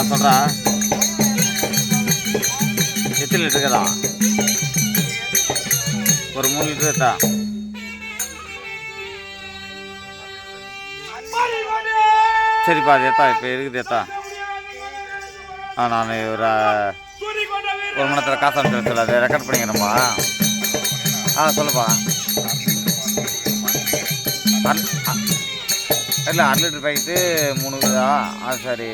சொல்றா எத்தனை லிட்டர் தான் ஒரு 3 லிட்டர் ஏத்தா சரிப்பா அது ஏத்தா இப்போ இருக்குது ஏத்தா நான் ஒரு மணி நேரத்தில் காசு அனுப்பிச்சு சொல்ல அதை ரெக்கார்ட் பண்ணிக்கிறேன்ப்பா சொல்லுப்பா இல்லை 1/2 லிட்டர் பேக்கெட்டு 3 இருக்குதா சரி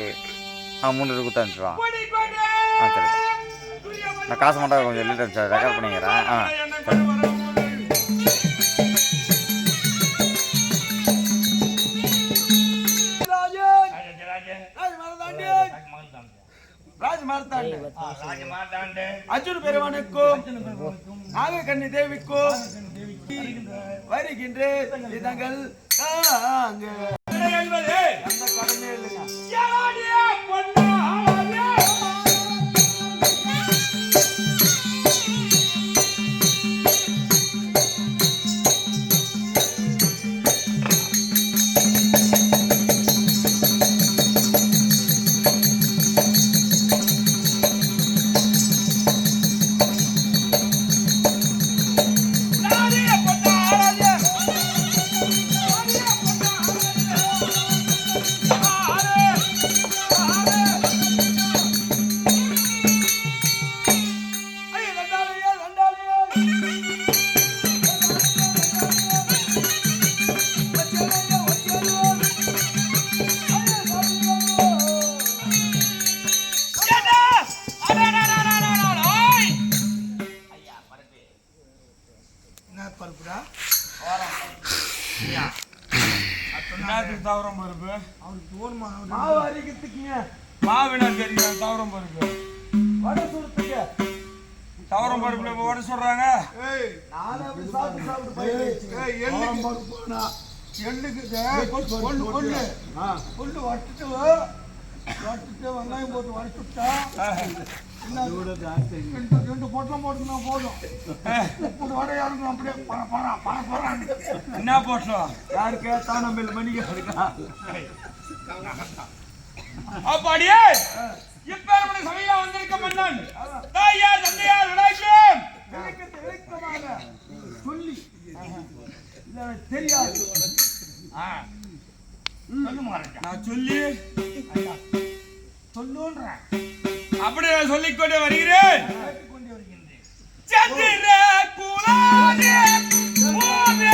3 லிட்டர் கொடுத்து அனுப்பிச்சுவா சரி நான் காசு மட்டும் கொஞ்சம் லிட்டர் சார் ரெக்கார்ட் பண்ணிக்கிறேன் சரி அர்ஜுன் பெருமானுக்கும் நாகக்கண்ணி தேவிக்கும் வருகின்ற விதங்கள் அந்த கடனே தவறம் பருப்பு அவருக்கு மாவினா தெரியும் தவறம் பருப்பு வடை சுடுறதுக்கு தவறம் பருப்புல வடை சொல்றாங்க வட்டுட்டு வெங்காயம் போட்டு வடிச்சுட்டா 2 பொட்டலம் போட்டுனா போதும் உப்பு வடை யாருக்கும் அப்படியே போறாங்க என்ன போட்டோம் யாருக்கு தானம்பேல் மணிக்கு இருக்கா அப்படியே இப்ப சபையா வந்திருக்க மன்னன் தாயார் தந்தையார் விளைக்கும் சொல்லி தெரியாது நான் சொல்லி சொல்லுன்றேன் அப்படியே சொல்லிக்கொண்டே வருகிறேன் சந்திர குலாதே பூவே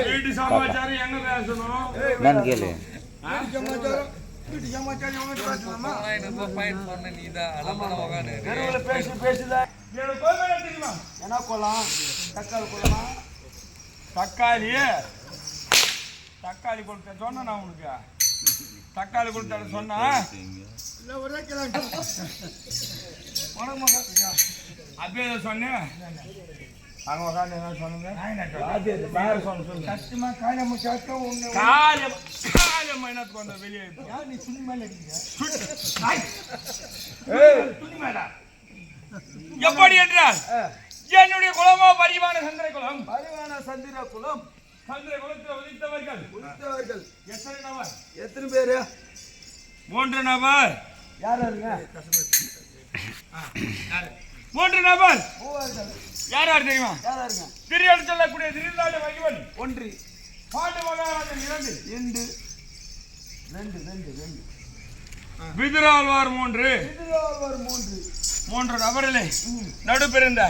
வீட்டு சமாச்சாரம் எங்க பேசணும்? என்னன்னு கேளு. சமாச்சாரம் வீட்டு சமாச்சாரம் எவங்க பேசலாமா? தெருவில் பேசுதான் எனக்கு கோவில் தெரியுமா? என்ன கொள்ளலாம்? தக்காளி கொள்ளலாம். தக்காளி கொடுத்த சொன்ன நான் உனக்கு தக்காளி கொடுத்த சொன்னா இல்லை ஒரே கிலோ உனக்கு அப்படியே சொன்னேன். அங்க உட்காந்து என்ன சொன்னது? சத்தியமா காயமா சாட்டம் ஒண்ணு காலமா என்னத்துக்கு வந்த வெளியே நீ துணி மேல இருக்கீங்க துணி மேல எப்படி என்றால் என்னுடைய குலமோ பரிவான சந்திர குலம். பரிவான சந்திர குலம். சந்திர குலத்தில் உதித்தவர்கள் எத்தனை பேரு? 3 நபர். யார் யாருங்க? 3 நபர். மூவர்கள். யார் யார் தெரியுமா? யார் யாருங்க? திரியல் சொல்லக்கூடிய திருநாடு வகிவன் 1 பாண்டு மகாராஜன் 2 விதுராழ்வார் 3 3 நபர்களே நடுப்பிருந்த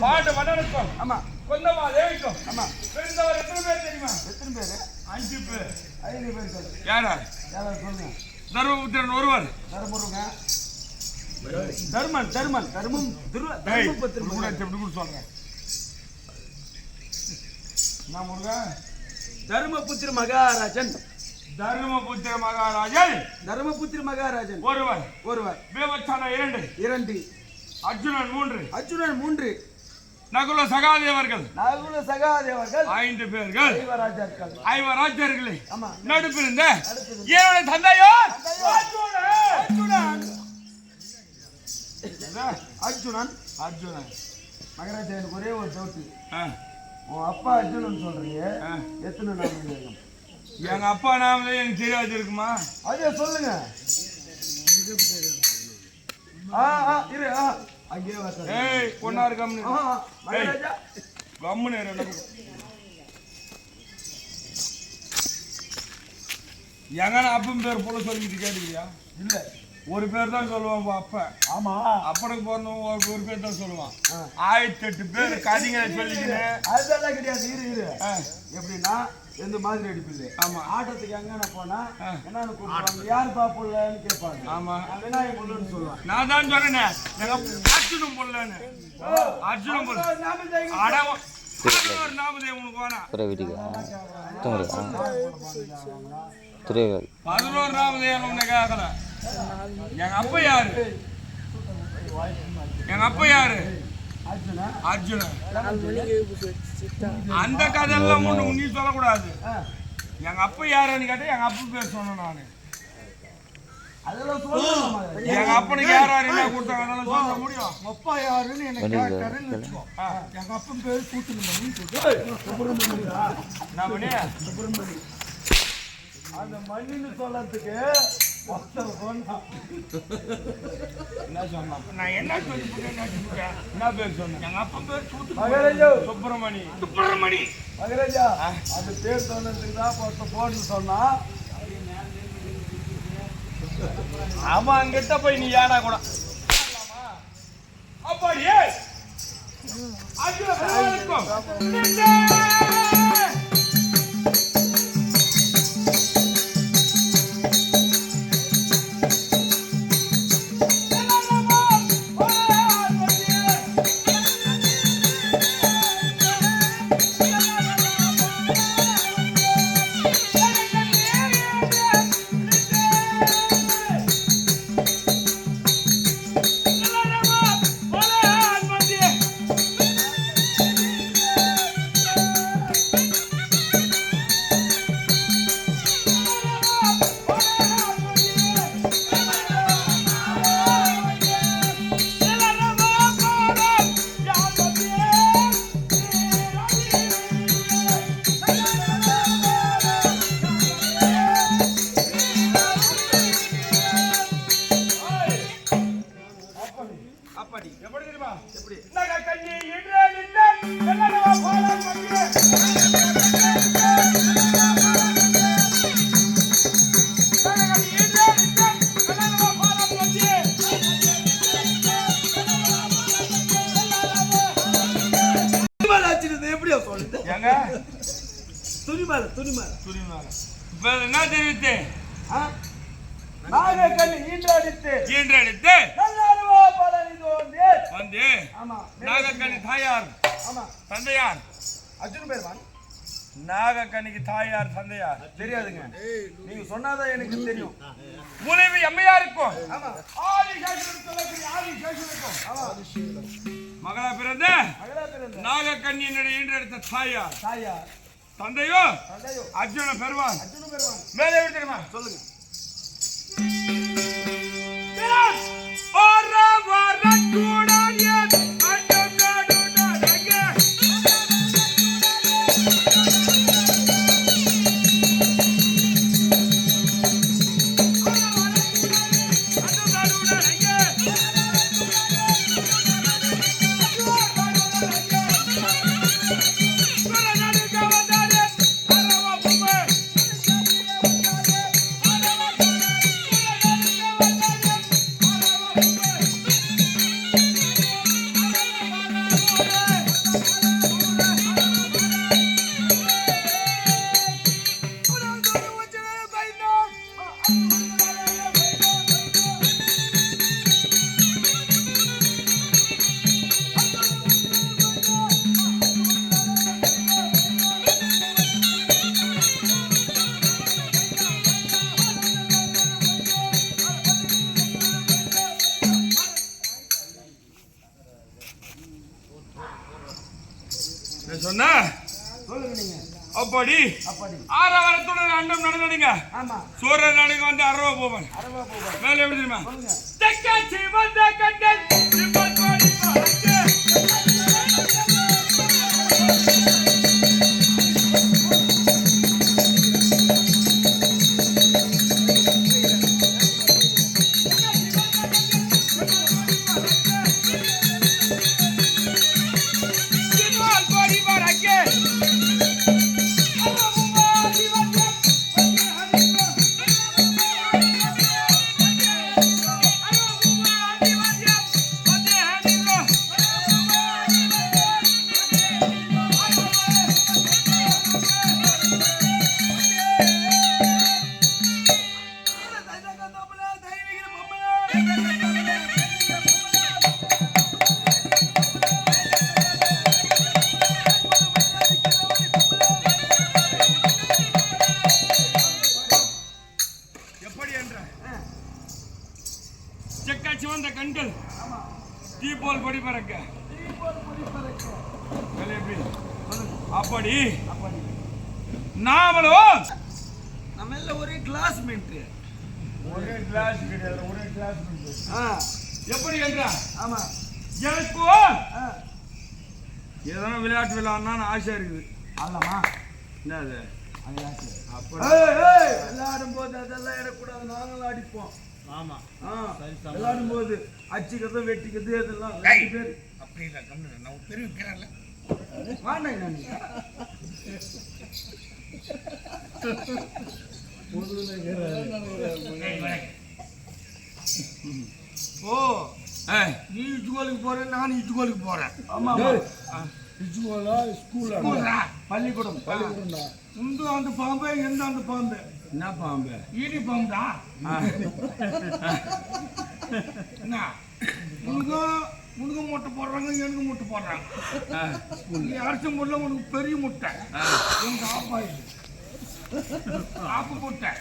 பாண்டு மன்னனுக்கும் ஆமா கொந்தமா தேவிக்கும் ஆமா பிறந்தவர் எத்தனை பேர் தெரியுமா? எத்தனை பேரு? 5 பேர். 5 பேர் சார். யாரா? யாரா சொல்லுங்க. தர்மபுத்திரன் ஒருவர். தர்மருங்க. தர்மம் தர்மபுத்திரன் கூட எப்படி கூட சொல்றேன். நான் முருகா தர்மபுத்திர மகாராஜன். தர்மபுத்திர மகாராஜன் தர்மபுத்திர மகாராஜன் ஒருவர் விவச்சான 2 அர்ஜுனன் 3 நகுல சகாதேவர்கள் 5 பேர்கள் ஐவராஜர்களே ஆமா நடுப்பிருந்த ஏழு தந்தையோ அர்ஜுனன் மகாராஜன். ஒரே ஒரு டவுட். உன் அப்பா அர்ஜுனன் சொல்றீங்க, எத்தனை நாம? எங்க அப்பா நாமளே எனக்கு தெரியாது இருக்குமா? அதே சொல்லுங்க. இரு அங்கே ஏய் பொன்னார் கம்னு மகாராஜா கம்முன்னு எங்கன்னா அப்பன் பேர் போல சொல்லிக்கிட்டு கேட்டுக்கிறியா? இல்ல ஒரு பேர் தான் சொல்லுவான் அப்ப. ஆமா அப்பனுக்கு பிறந்தவங்க ஒரு பேர் தான் சொல்லுவான். 1008 பேர் கதிங்களை சொல்லிக்கிட்டு அதெல்லாம் கிடையாது. இரு எப்படின்னா எந்த மாதிரி அடிப்பில்லை. ஆமா ஆட்டத்துக்கு எங்க போனா என்னன்னு கூப்பிடுவாங்க, யார் பாப்புள்ளன்னு கேட்பாங்க. ஆமா விநாயகர் புள்ளன்னு சொல்லுவாங்க. நான் தான் சொன்னேன் அர்ஜுனம் புள்ளன்னு. அர்ஜுனம் புள்ள அடவம் நாமதே உனக்கு வேணா 11 நாமதேவன் உன்னை கேட்கல. எங்க அப்பா யாரு? அர்ஜுனன். அந்த கதையெல்லாம் ஒண்ணு நீ சொல்லக்கூடாது. எங்க அப்பா யாருன்னு கேட்டா எங்க அப்பா பேர் சொன்னேன் நானு. எங்க அப்பனுக்கு யார் என்ன கொடுத்தாங்க அதெல்லாம் சொல்ல முடியும். அப்பா யாருன்னு எனக்கு கேட்டாருன்னு வச்சுக்கோ. எங்க அப்பன் பேரு கூட்டுமணி. சுப்பிரமணி. அந்த மண்ணின்னு சொல்லறதுக்கு என்ன சொன்னான்? நான் என்ன சொல்லி என்ன பேர் சொன்னேன்? எங்க அப்பா பேர் சுப்பிரமணி. மகாராஜா அந்த பேர் சொன்னதுக்கு தான் போன்னு சொன்னா. ஆமா அங்கிட்ட போய் நீ ஏடா கூட அப்படியே அங்க துணி மேல துணி மேல இப்ப என்ன தெரிவித்து நாகக்கண்ணி ஈன்றடித்து நல்லாருவா பலனி தோன்றி வந்து ஆமா நாகக்கண்ணி தாயார் ஆமா தந்தையார் அர்ஜுன் பேர்வான் நாகக்கண்ணிக்கு தாயார் தந்தையார் தெரியாதுங்க நீங்க சொன்னாதான் எனக்கு தெரியும் முனைவி அம்மையாருக்கும் ஆமா ஆதிசேஷனுக்கு சொல்லக்கூடிய ஆதிசேஷனுக்கும் ஆமா மகளா பிறந்த மகளா பிறந்த நாகக்கண்ணியினுடைய ஈன்றெடுத்த தாயார் தாயா தந்தையோ தந்தையோ அர்ஜுன பெறுவான் அர்ஜுன் பேர்வான் மேலே எப்படி தெரியுமா சொல்லுங்க சொன்னா சொல்லுங்க நீங்க அப்படி அப்படி ஆரவாரத்துடன் அண்டம் நடந்துடுங்க ஆமா சூரியன் நடுங்க வந்து அரவா போவான் அரவா போவா மேலே எப்படி தெரியுமா சொல்லுங்க தெக்காச்சி வந்த கண்டன் சிம்பல் கோடி பறக்க சிம்பல் கோடி பறக்க எப்படி என்ற செக்காச்சி வந்த கண்கள் ஆமா தீபோல் கொடி பறக்க தீபோல் கொடி பறக்க மேலே எப்படி சொல்லுங்க அப்படி அப்படி நாமளும் நம்ம எல்லாம் ஒரே கிளாஸ்மேட் ஒரே கிளாஸ் கிடையாது ஒரே கிளாஸ் எப்படி என்றா ஆமா எனக்கு ஏதோ விளையாட்டு விளையாடணும்னு ஆசை இருக்குது அல்லமா என்ன அது அப்படி விளையாடும் போது அதெல்லாம் இடக்கூடாது நாங்களும் அடிப்போம் ஆமா விளையாடும் போது அச்சிக்கிறது வெட்டிக்கிறது இதெல்லாம் ரெண்டு பேர் அப்படி இல்லை கம்மி நான் பெரிய வைக்கிறேன்ல வாண்டாங்க நான் ஓ நீ இஜுகோலுக்கு போறேன் நான் இஜுகோலுக்கு போறேன் ஆமா ஸ்கூல்ரா பள்ளிக்கூடம் உண்டு அந்த பாம்பு எந்த அந்த பாம்பு என்ன பாம்பு ஈடி பாம்புடா என்ன உனக்கு முட்டை போடுறாங்க எனக்கு முட்டை போடுறாங்க நீ அரைச்ச முட்டை உனக்கு பெரிய முட்டை உனக்கு ஆப்பாயிடுது ஆப்பு முட்டை